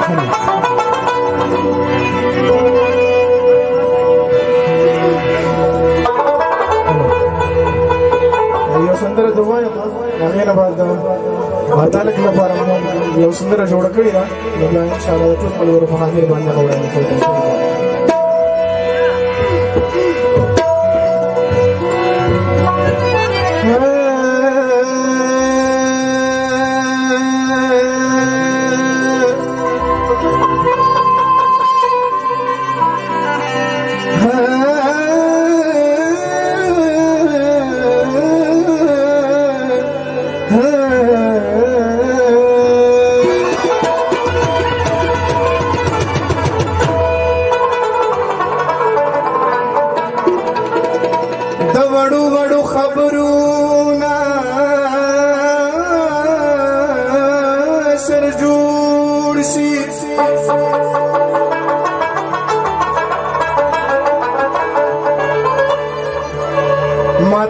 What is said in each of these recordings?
یو سندره د وایم هغې نه بعد تعلق لپاره یو سندره جوړه کړې ده نو بیا انشاءالله د ټول ملګرو په خاطر باندې هغه وړاندې کوو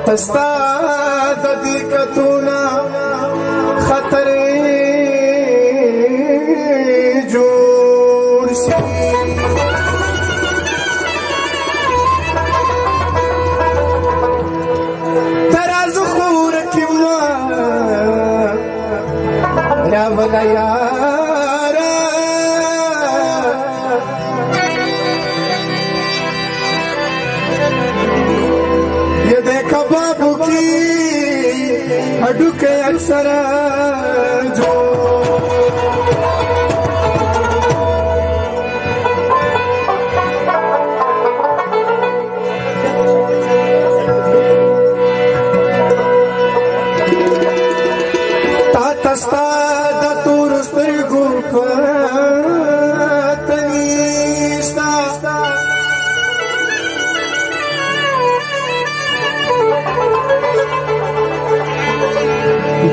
تستا د دې کتونا خطر جوړ شي تراز خور کی ما را ولا یار ये देखा बाबू की हड्डू के अक्सर जो तातस्ता दतूर स्त्रिगु तनीस्ता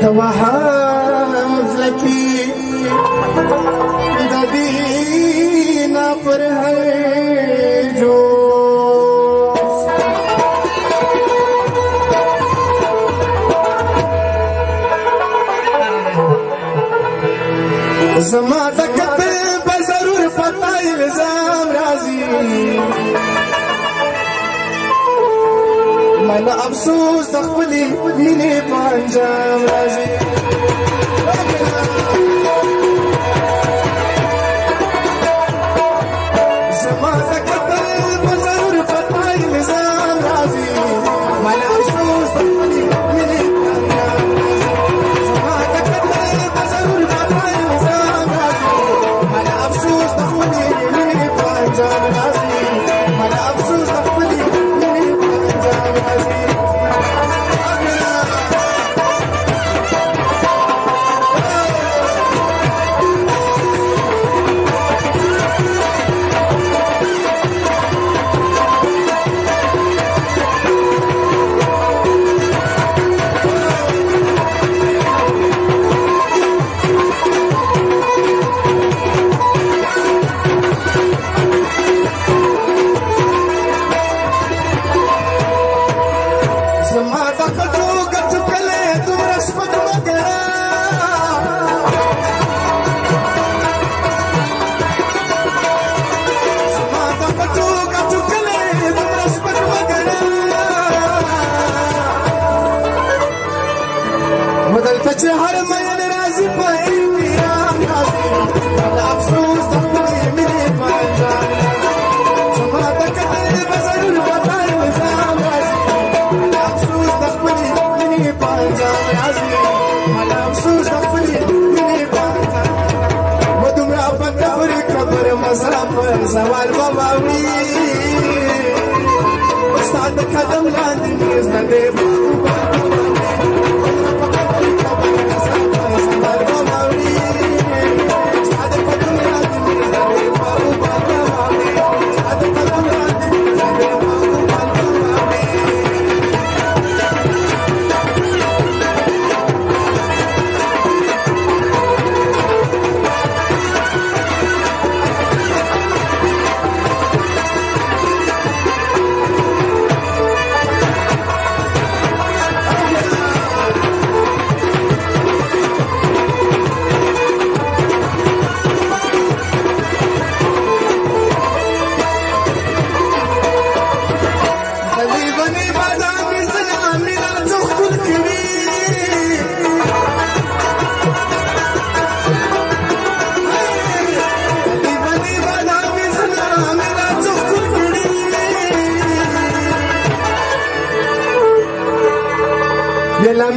दवाहाज लकी दीना पर है जो जमा तकत बजरूर पता इल्जाम राजी मन अफसोस तखबली दीने पंजाब राजी जमा तकत बजरूर पता इल्जाम राजी मन अफसोस तखबली दीने पंजाब जमा तकत बजरूर पता इल्जाम राजी मन अफसोस तखबली दीने पंजाब राजी मन अफसोस तखबली हर मन राजी पाई राम राजी अफसोस तखबली मेरे पंजाब जमा तकत बजरूर पता इल्जाम राजी अफसोस तखबली मेरे पंजाब राजी अफसोस तखबली मेरे पंजाब वो तुमरा पकड़ कब्र मसरा पर सवाल बाबावी उस्ताद कदम लांदी नीज न दे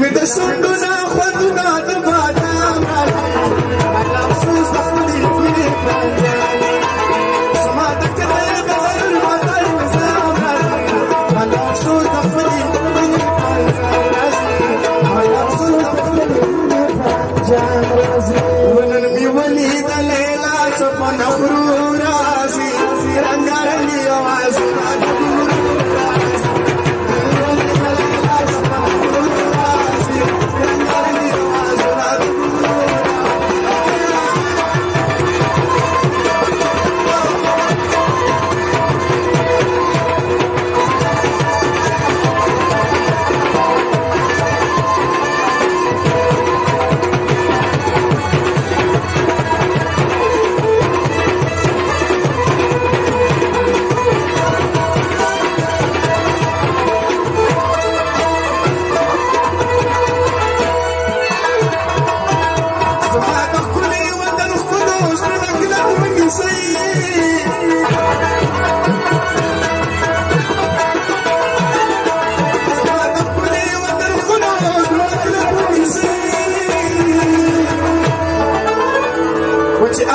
مې د شونډو نه خوندونه د بادام الله افسوس د خپلې مینې پنجابي زما د کلی بغیر متل نظام الله افسوس د خپلې مینې پنجابي الله افسوس د خپلې مینې پنجابي ونن مې ولید لیلا سپن غرور راځي رنګارنګي اوازونه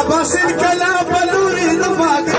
Abasin kala baluri the